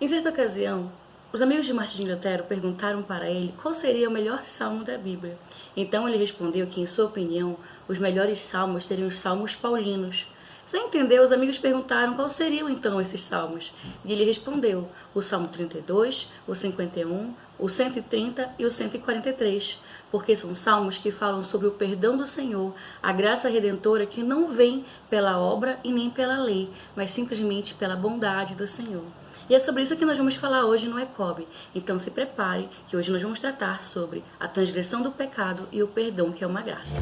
Em certa ocasião, os amigos de Martinho Lutero perguntaram para ele qual seria o melhor salmo da Bíblia. Então ele respondeu que, em sua opinião, os melhores salmos seriam os salmos paulinos. Sem entender, os amigos perguntaram quais seriam então esses salmos. E ele respondeu: o Salmo 32, o 51, o 130 e o 143, porque são salmos que falam sobre o perdão do Senhor, a graça redentora que não vem pela obra e nem pela lei, mas simplesmente pela bondade do Senhor. E é sobre isso que nós vamos falar hoje no ECOB. Então se prepare, que hoje nós vamos tratar sobre a transgressão do pecado e o perdão, que é uma graça.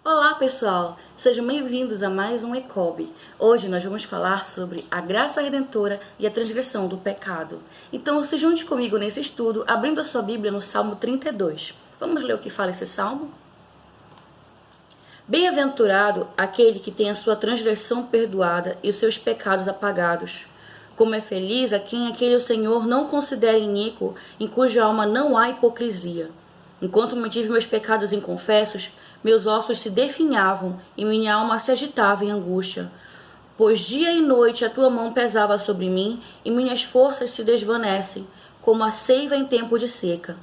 Olá pessoal, sejam bem-vindos a mais um ECOB. Hoje nós vamos falar sobre a graça redentora e a transgressão do pecado. Então se junte comigo nesse estudo, abrindo a sua Bíblia no Salmo 32. Vamos ler o que fala esse salmo? Bem-aventurado aquele que tem a sua transgressão perdoada e os seus pecados apagados. Como é feliz a quem aquele o Senhor não considera iníquo, em cuja alma não há hipocrisia. Enquanto mantive meus pecados inconfessos, meus ossos se definhavam e minha alma se agitava em angústia. Pois dia e noite a tua mão pesava sobre mim e minhas forças se desvanecem, como a seiva em tempo de seca.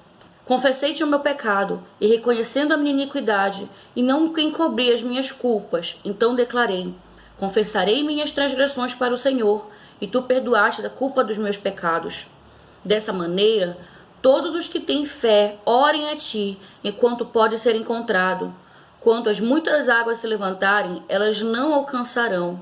Confessei-te o meu pecado e, reconhecendo a minha iniquidade, e não encobri as minhas culpas, então declarei: confessarei minhas transgressões para o Senhor, e tu perdoaste a culpa dos meus pecados. Dessa maneira, todos os que têm fé orem a ti, enquanto pode ser encontrado. Quanto as muitas águas se levantarem, elas não alcançarão.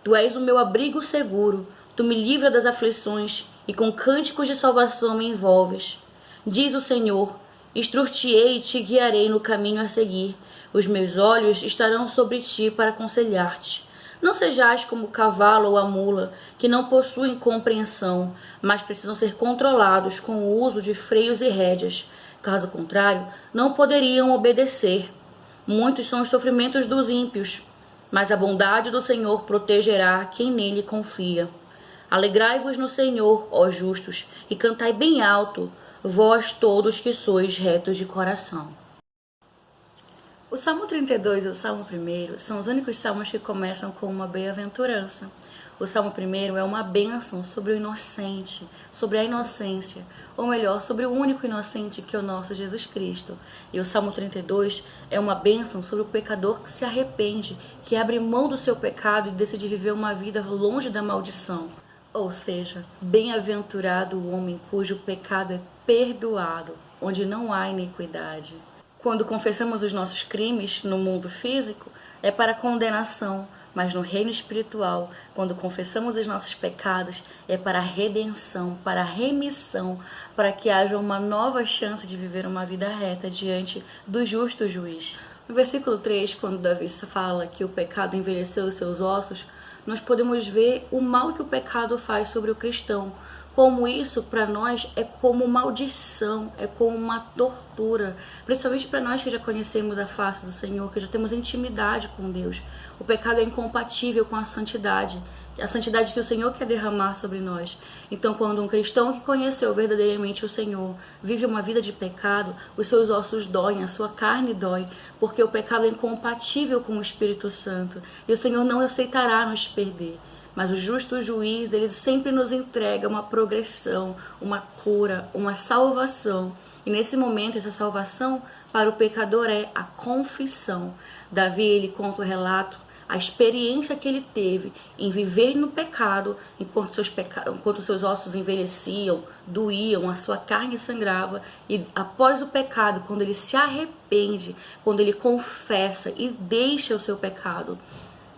Tu és o meu abrigo seguro, tu me livras das aflições, e com cânticos de salvação me envolves. Diz o Senhor: instruir-te-ei e te guiarei no caminho a seguir. Os meus olhos estarão sobre ti para aconselhar-te. Não sejais como o cavalo ou a mula, que não possuem compreensão, mas precisam ser controlados com o uso de freios e rédeas. Caso contrário, não poderiam obedecer. Muitos são os sofrimentos dos ímpios, mas a bondade do Senhor protegerá quem nele confia. Alegrai-vos no Senhor, ó justos, e cantai bem alto, vós todos que sois retos de coração. O Salmo 32 e o Salmo 1 são os únicos salmos que começam com uma bem-aventurança. O Salmo 1 é uma bênção sobre o inocente, sobre a inocência, ou melhor, sobre o único inocente que é o nosso Jesus Cristo. E o Salmo 32 é uma bênção sobre o pecador que se arrepende, que abre mão do seu pecado e decide viver uma vida longe da maldição. Ou seja, bem-aventurado o homem cujo pecado é perdoado, onde não há iniquidade. Quando confessamos os nossos crimes no mundo físico, é para condenação, mas no reino espiritual, quando confessamos os nossos pecados, é para a redenção, para a remissão, para que haja uma nova chance de viver uma vida reta diante do justo juiz. No versículo 3, quando Davi fala que o pecado envelheceu os seus ossos, nós podemos ver o mal que o pecado faz sobre o cristão. Como isso, para nós, é como maldição, é como uma tortura. Principalmente para nós que já conhecemos a face do Senhor, que já temos intimidade com Deus. O pecado é incompatível com a santidade que o Senhor quer derramar sobre nós. Então, quando um cristão que conheceu verdadeiramente o Senhor vive uma vida de pecado, os seus ossos doem, a sua carne dói, porque o pecado é incompatível com o Espírito Santo. E o Senhor não aceitará nos perder. Mas o justo juiz, ele sempre nos entrega uma progressão, uma cura, uma salvação. E nesse momento, essa salvação para o pecador é a confissão. Davi, ele conta o relato, a experiência que ele teve em viver no pecado, enquanto seus ossos envelheciam, doíam, a sua carne sangrava. E após o pecado, quando ele se arrepende, quando ele confessa e deixa o seu pecado,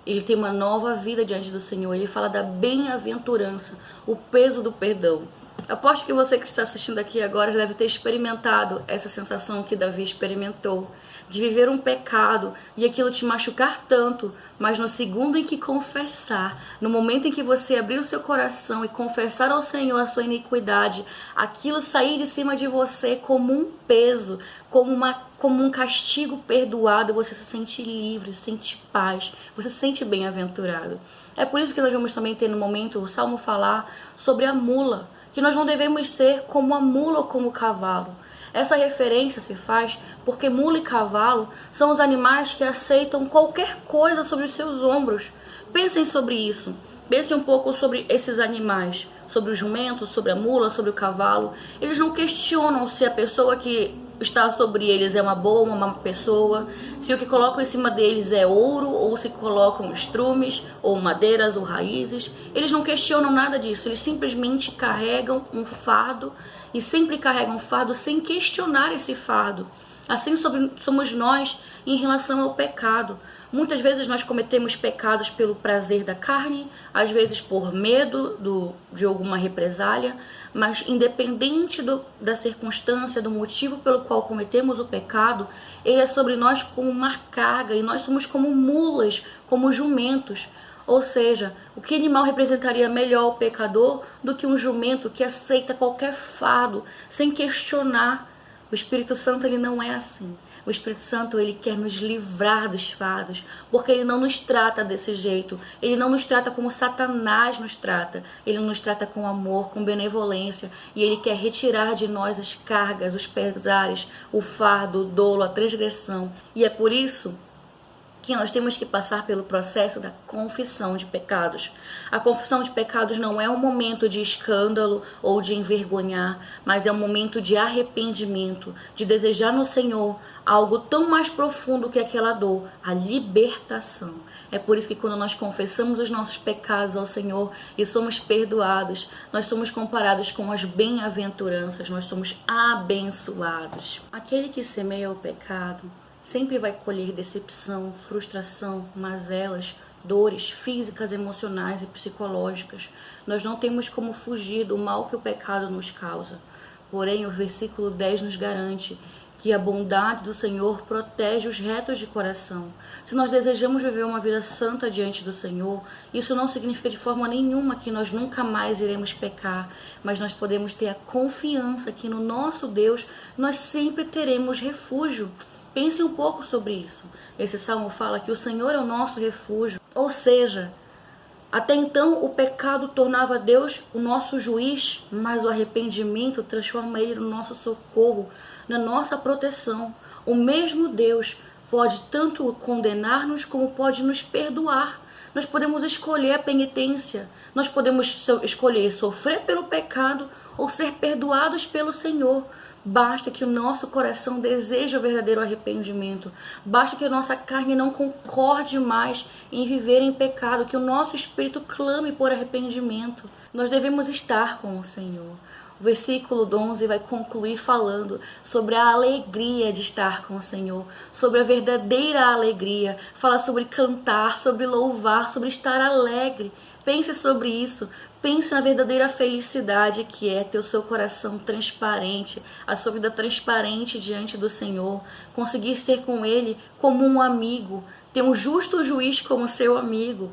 ele tem uma nova vida diante do Senhor. Ele fala da bem-aventurança, o peso do perdão. Aposto que você que está assistindo aqui agora já deve ter experimentado essa sensação que Davi experimentou, de viver um pecado e aquilo te machucar tanto, mas no segundo em que confessar, no momento em que você abrir o seu coração e confessar ao Senhor a sua iniquidade, aquilo sair de cima de você como um peso, como um castigo perdoado, você se sente livre, sente paz, você se sente bem-aventurado. É por isso que nós vamos também ter no momento o Salmo falar sobre a mula, que nós não devemos ser como a mula ou como o cavalo. Essa referência se faz porque mula e cavalo são os animais que aceitam qualquer coisa sobre os seus ombros. Pensem sobre isso. Pensem um pouco sobre esses animais, sobre o jumento, sobre a mula, sobre o cavalo. Eles não questionam se a pessoa que está sobre eles é uma boa ou uma má pessoa, se o que colocam em cima deles é ouro, ou se colocam estrumes, ou madeiras, ou raízes. Eles não questionam nada disso, eles simplesmente carregam um fardo, e sempre carregam um fardo sem questionar esse fardo. Assim somos nós em relação ao pecado. Muitas vezes nós cometemos pecados pelo prazer da carne, às vezes por medo de alguma represália, mas independente da circunstância, do motivo pelo qual cometemos o pecado, ele é sobre nós como uma carga, e nós somos como mulas, como jumentos. Ou seja, o que animal representaria melhor o pecador do que um jumento que aceita qualquer fardo sem questionar? O Espírito Santo, ele não é assim. O Espírito Santo, ele quer nos livrar dos fardos, porque ele não nos trata desse jeito. Ele não nos trata como Satanás nos trata. Ele nos trata com amor, com benevolência, e ele quer retirar de nós as cargas, os pesares, o fardo, o dolo, a transgressão. E é por isso que nós temos que passar pelo processo da confissão de pecados. A confissão de pecados não é um momento de escândalo ou de envergonhar, mas é um momento de arrependimento, de desejar no Senhor algo tão mais profundo que aquela dor, a libertação. É por isso que quando nós confessamos os nossos pecados ao Senhor e somos perdoados, nós somos comparados com as bem-aventuranças, nós somos abençoados. Aquele que semeia o pecado sempre vai colher decepção, frustração, mazelas, dores físicas, emocionais e psicológicas. Nós não temos como fugir do mal que o pecado nos causa. Porém, o versículo 10 nos garante que a bondade do Senhor protege os retos de coração. Se nós desejamos viver uma vida santa diante do Senhor, isso não significa de forma nenhuma que nós nunca mais iremos pecar, mas nós podemos ter a confiança que no nosso Deus nós sempre teremos refúgio. Pense um pouco sobre isso. Esse salmo fala que o Senhor é o nosso refúgio. Ou seja, até então o pecado tornava Deus o nosso juiz, mas o arrependimento transforma Ele no nosso socorro, na nossa proteção. O mesmo Deus pode tanto condenar-nos como pode nos perdoar. Nós podemos escolher a penitência. Nós podemos escolher sofrer pelo pecado ou ser perdoados pelo Senhor. Basta que o nosso coração deseje o verdadeiro arrependimento. Basta que a nossa carne não concorde mais em viver em pecado, que o nosso espírito clame por arrependimento. Nós devemos estar com o Senhor. O versículo 11 vai concluir falando sobre a alegria de estar com o Senhor, sobre a verdadeira alegria. Fala sobre cantar, sobre louvar, sobre estar alegre. Pense sobre isso. Pense na verdadeira felicidade que é ter o seu coração transparente, a sua vida transparente diante do Senhor, conseguir ser com Ele como um amigo, ter um justo juiz como seu amigo.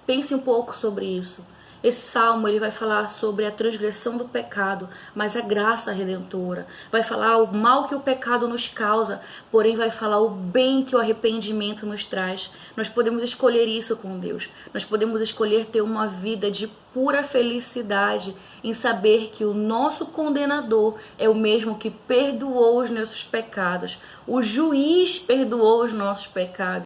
Pense um pouco sobre isso. Esse salmo ele vai falar sobre a transgressão do pecado, mas a graça redentora. Vai falar o mal que o pecado nos causa, porém vai falar o bem que o arrependimento nos traz. Nós podemos escolher isso com Deus. Nós podemos escolher ter uma vida de pura felicidade em saber que o nosso condenador é o mesmo que perdoou os nossos pecados. O juiz perdoou os nossos pecados.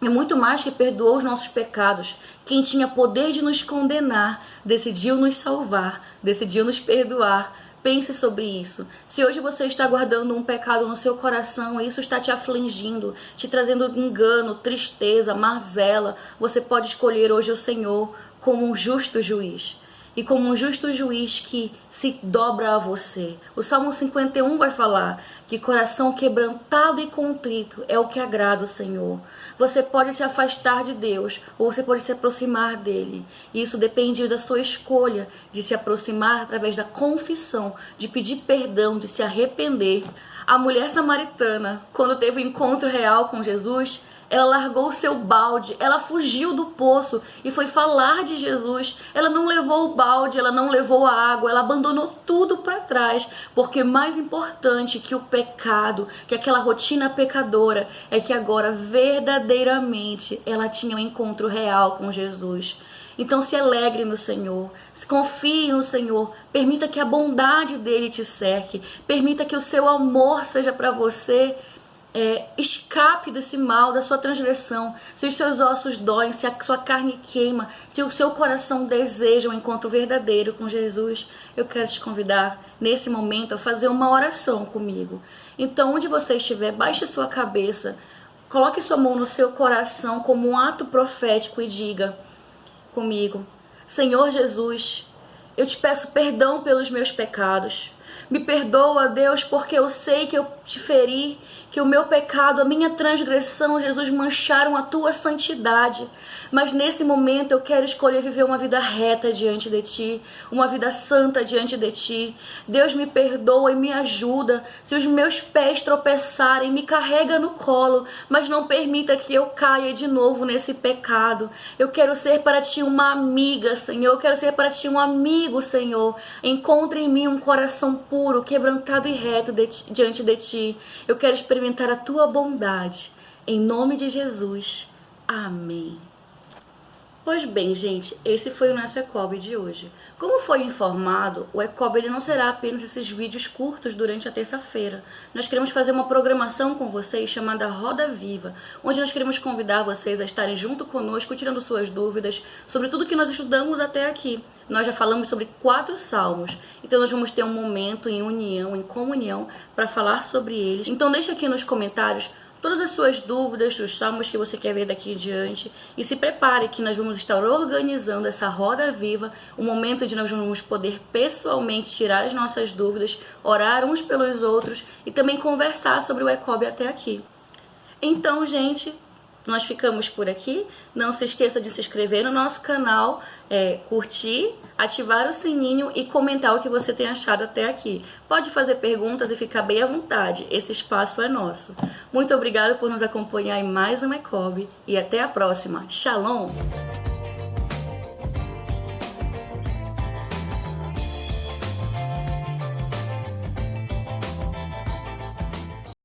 É muito mais que perdoou os nossos pecados. Quem tinha poder de nos condenar, decidiu nos salvar, decidiu nos perdoar. Pense sobre isso. Se hoje você está guardando um pecado no seu coração e isso está te afligindo, te trazendo engano, tristeza, mazela, você pode escolher hoje o Senhor como um justo juiz. E como um justo juiz que se dobra a você. O Salmo 51 vai falar que coração quebrantado e contrito é o que agrada o Senhor. Você pode se afastar de Deus ou você pode se aproximar dele. Isso depende da sua escolha de se aproximar através da confissão, de pedir perdão, de se arrepender. A mulher samaritana, quando teve um encontro real com Jesus, ela largou o seu balde, ela fugiu do poço e foi falar de Jesus. Ela não levou o balde, ela não levou a água, ela abandonou tudo para trás. Porque mais importante que o pecado, que aquela rotina pecadora, é que agora verdadeiramente ela tinha um encontro real com Jesus. Então se alegre no Senhor, se confie no Senhor, permita que a bondade dele te cerque, permita que o seu amor seja para você escape desse mal, da sua transgressão. Se os seus ossos doem, se a sua carne queima, se o seu coração deseja um encontro verdadeiro com Jesus, eu quero te convidar nesse momento a fazer uma oração comigo. Então, onde você estiver, baixe sua cabeça, coloque sua mão no seu coração como um ato profético e diga comigo: Senhor Jesus, eu te peço perdão pelos meus pecados. Me perdoa, Deus, porque eu sei que eu te feri, que o meu pecado, a minha transgressão, Jesus, mancharam a tua santidade. Mas nesse momento eu quero escolher viver uma vida reta diante de ti, uma vida santa diante de ti. Deus, me perdoa e me ajuda. Se os meus pés tropeçarem, me carrega no colo, mas não permita que eu caia de novo nesse pecado. Eu quero ser para ti uma amiga, Senhor. Eu quero ser para ti um amigo, Senhor. Encontre em mim um coração puro, quebrantado e reto diante de ti. Eu quero experimentar a tua bondade. Em nome de Jesus. Amém. Pois bem, gente, esse foi o nosso ECOB de hoje. Como foi informado, o ECOB ele não será apenas esses vídeos curtos durante a terça-feira. Nós queremos fazer uma programação com vocês chamada Roda Viva, onde nós queremos convidar vocês a estarem junto conosco, tirando suas dúvidas sobre tudo que nós estudamos até aqui. Nós já falamos sobre 4 salmos, então nós vamos ter um momento em união, em comunhão, para falar sobre eles. Então deixa aqui nos comentários todas as suas dúvidas, os salmos que você quer ver daqui em diante. E se prepare que nós vamos estar organizando essa roda viva, um momento onde nós vamos poder pessoalmente tirar as nossas dúvidas, orar uns pelos outros e também conversar sobre o ECOB até aqui. Então, gente, nós ficamos por aqui. Não se esqueça de se inscrever no nosso canal, curtir, ativar o sininho e comentar o que você tem achado até aqui. Pode fazer perguntas e ficar bem à vontade. Esse espaço é nosso. Muito obrigada por nos acompanhar em mais um ECOB e até a próxima. Shalom!